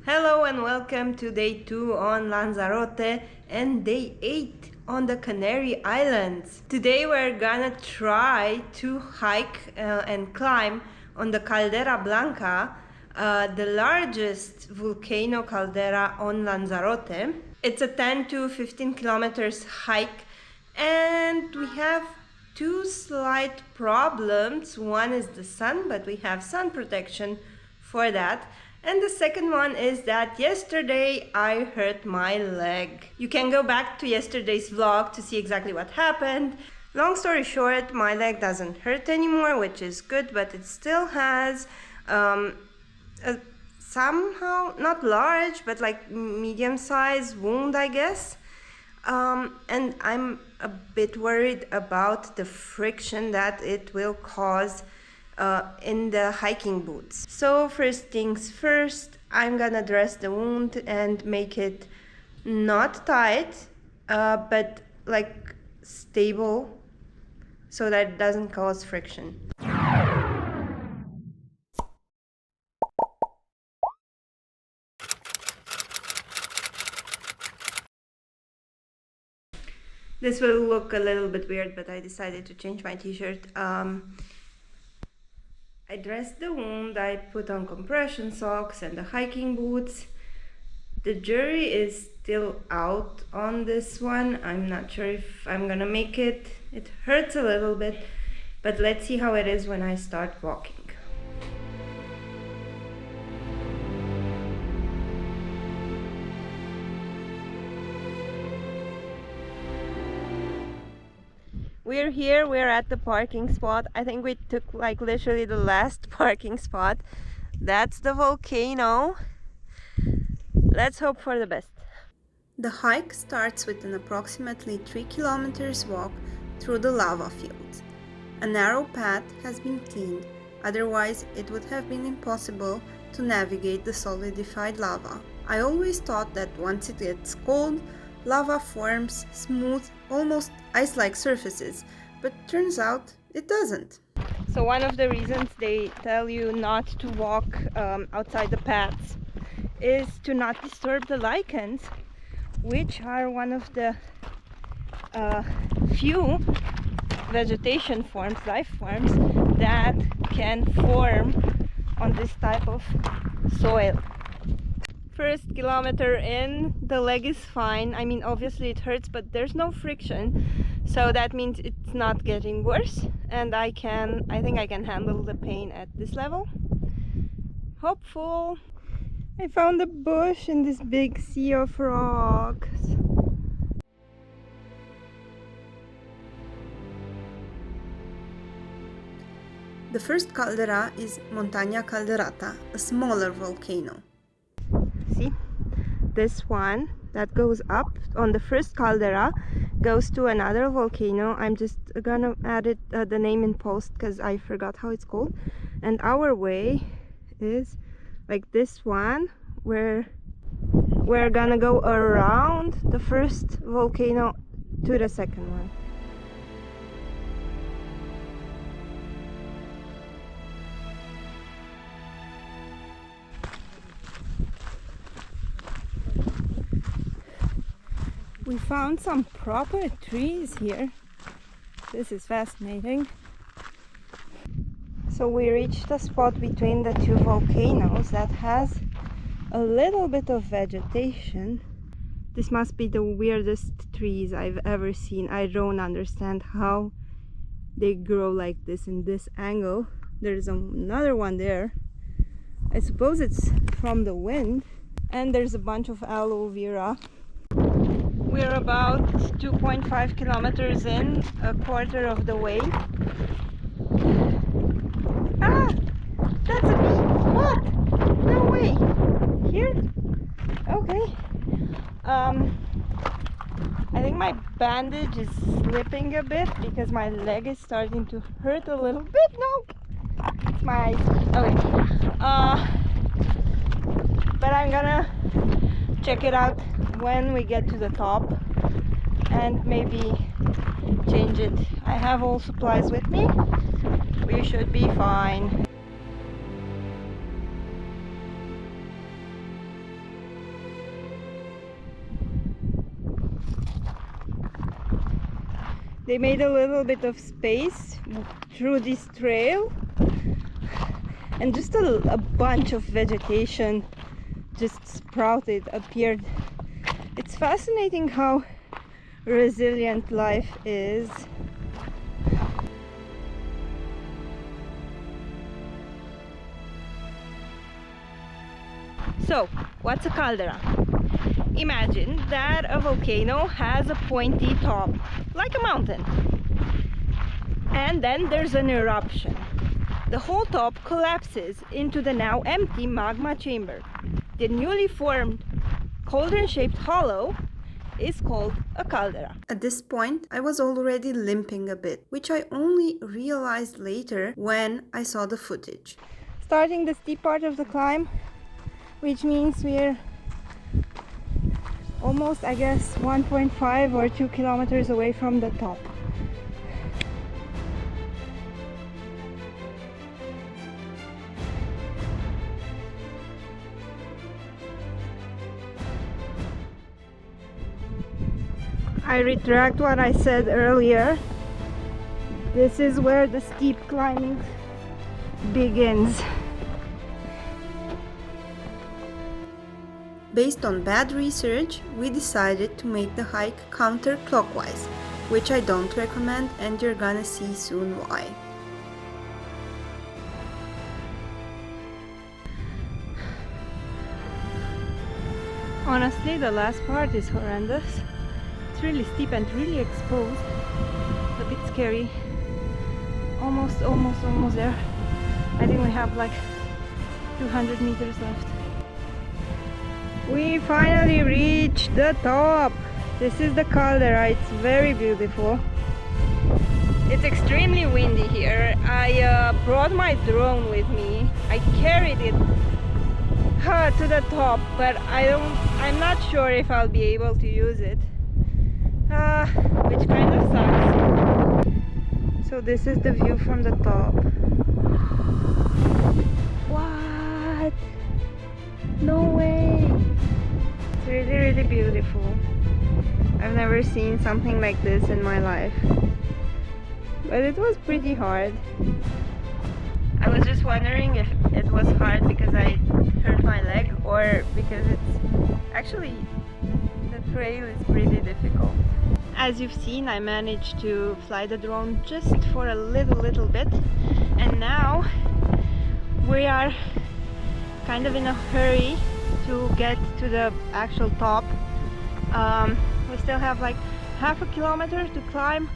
Hello and welcome to day 2 on Lanzarote and day 8 on the Canary Islands. Today we're gonna try to hike and climb on the Caldera Blanca, the largest volcano caldera on Lanzarote. It's a 10 to 15 kilometers hike and we have two slight problems. One is the sun, but we have sun protection for that. And the second one is that yesterday I hurt my leg. You can go back to yesterday's vlog to see exactly what happened. Long story short, my leg doesn't hurt anymore, which is good, but it still has a somehow not large, but like medium-sized wound, I guess. And I'm a bit worried about the friction that it will cause in the hiking boots. So first things first, I'm gonna dress the wound and make it not tight, but like stable so that it doesn't cause friction. This will look a little bit weird, but I decided to change my t-shirt. I dressed the wound, I put on compression socks and the hiking boots. The jury is still out on this one. I'm not sure if I'm gonna make it. It hurts a little bit, but let's see how it is when I start walking. We're here, we're at the parking spot. I think we took like literally the last parking spot. That's the volcano. Let's hope for the best. The hike starts with an approximately 3 kilometers walk through the lava fields. A narrow path has been cleaned, otherwise it would have been impossible to navigate the solidified lava. I always thought that once it gets cold, lava forms smooth, almost ice-like surfaces, but turns out it doesn't. So one of the reasons they tell you not to walk outside the paths is to not disturb the lichens, which are one of the few vegetation forms, life forms, that can form on this type of soil. First kilometer in, the leg is fine. I mean, obviously it hurts, but there's no friction, so that means it's not getting worse, and I think I can handle the pain at this level. Hopeful. I found a bush in this big sea of rocks. The first caldera is Montana Blanca, a smaller volcano. See, this one that goes up on the first caldera goes to another volcano. I'm just gonna add it the name in post because I forgot how it's called. And our way is like this one, where we're gonna go around the first volcano to the second one. We found some proper trees here. This is fascinating. So we reached a spot between the two volcanoes that has a little bit of vegetation. This must be the weirdest trees I've ever seen. I don't understand how they grow like this in this angle. There's another one there. I suppose it's from the wind. And there's a bunch of aloe vera. We're about 2.5 kilometers in, a quarter of the way. Ah! That's a bee! What? No way! Here? Okay. I think my bandage is slipping a bit because my leg is starting to hurt a little bit. No! It's my eyes. Okay. But I'm gonna check it out when we get to the top and maybe change it. I have all supplies with me. We should be fine. They made a little bit of space through this trail, and just a bunch of vegetation just sprouted, appeared. It's fascinating how resilient life is. So, what's a caldera? Imagine that a volcano has a pointy top, like a mountain. And then there's an eruption. The whole top collapses into the now empty magma chamber. The newly formed cauldron-shaped hollow is called a caldera. At this point, I was already limping a bit, which I only realized later when I saw the footage. Starting the steep part of the climb, which means we're almost, I guess, 1.5 or 2 kilometers away from the top. I retract what I said earlier. This is where the steep climbing begins. Based on bad research, we decided to make the hike counter-clockwise, which I don't recommend, and you're gonna see soon why. Honestly, the last part is horrendous. It's really steep and really exposed. A bit scary. Almost there. I think we have like 200 meters left. We finally reached the top. This is the caldera. It's very beautiful. It's extremely windy here. I brought my drone with me. I carried it to the top, but I'm not sure if I'll be able to use it, which kind of sucks. So this is the view from the top. What? No way! It's really beautiful. I've never seen something like this in my life, but it was pretty hard. I was just wondering if it was hard because I hurt my leg or because it's actually, the trail is pretty difficult. As you've seen, I managed to fly the drone just for a little bit, and now we are kind of in a hurry to get to the actual top. We still have like half a kilometer to climb,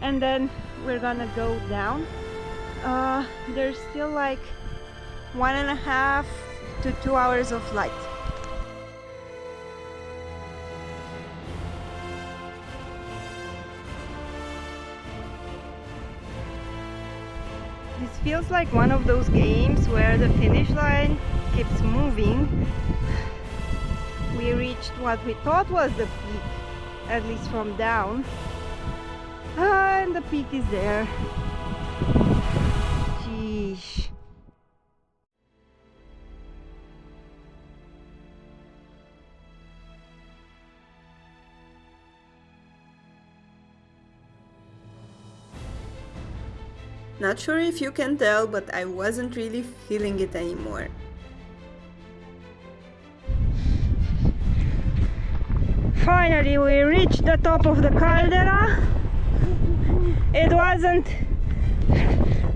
and then we're gonna go down. There's still like 1.5 to 2 hours of flight. This feels like one of those games where the finish line keeps moving. We reached what we thought was the peak, at least from down, and the peak is there. Sheesh. Not sure if you can tell, but I wasn't really feeling it anymore. Finally, we reached the top of the caldera. It wasn't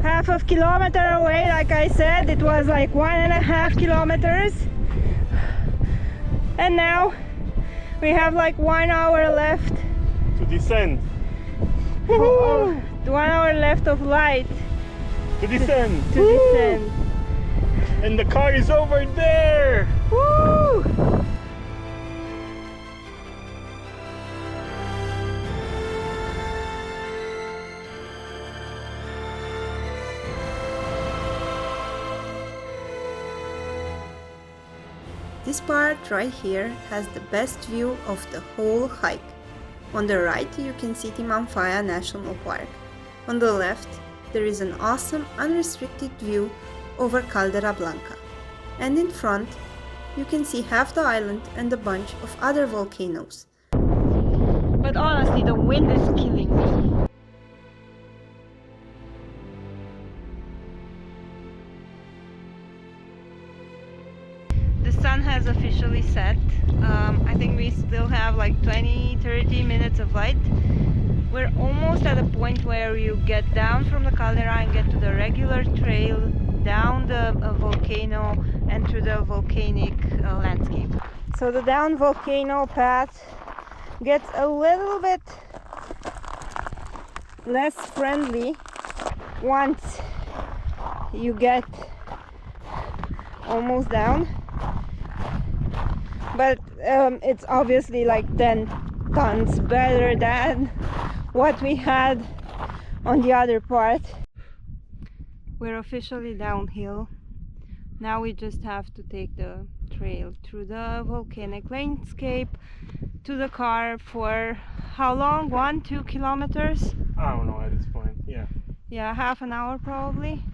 half a kilometer away, like I said. It was like 1.5 kilometers. And now we have like 1 hour left to descend. 1 hour left of light To descend. to descend. And the car is over there. Woo! This part right here has the best view of the whole hike. On the right you can see Timanfaya National Park. On the left there is an awesome unrestricted view over Caldera Blanca. And in front you can see half the island and a bunch of other volcanoes. But honestly, the wind is killing me. sun has officially set. I think we still have like 20-30 minutes of light. We're almost at a point where you get down from the caldera and get to the regular trail down the volcano and through the volcanic landscape. So the down volcano path gets a little bit less friendly once you get almost down, but it's obviously like 10 tons better than what we had on the other part. We're officially downhill. Now we just have to take the trail through the volcanic landscape to the car for how long? 1-2 kilometers? I don't know at this point. Yeah, half an hour probably.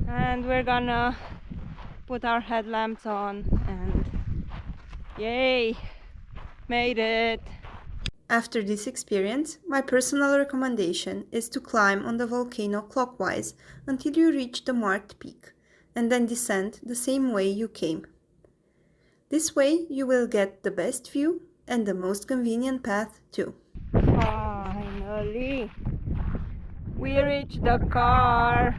And we're gonna put our headlamps on and yay, made it. After this experience, my personal recommendation is to climb on the volcano clockwise until you reach the marked peak, and then descend the same way you came. This way you will get the best view and the most convenient path too. Finally, we reached the car.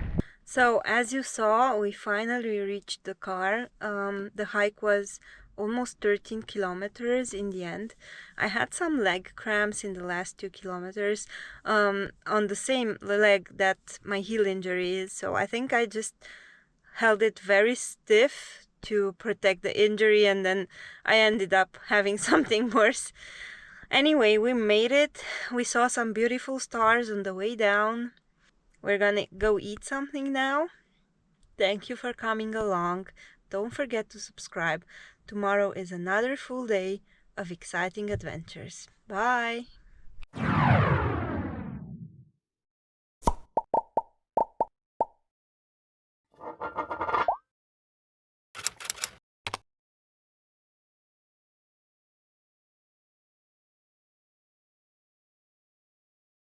So as you saw, we finally reached the car. The hike was almost 13 kilometers in the end. I had some leg cramps in the last 2 kilometers on the same leg that my heel injury is, so I think I just held it very stiff to protect the injury, and then I ended up having something worse. Anyway, we made it. We saw some beautiful stars on the way down. We're gonna go eat something now. Thank you for coming along. Don't forget to subscribe. Tomorrow is another full day of exciting adventures. Bye!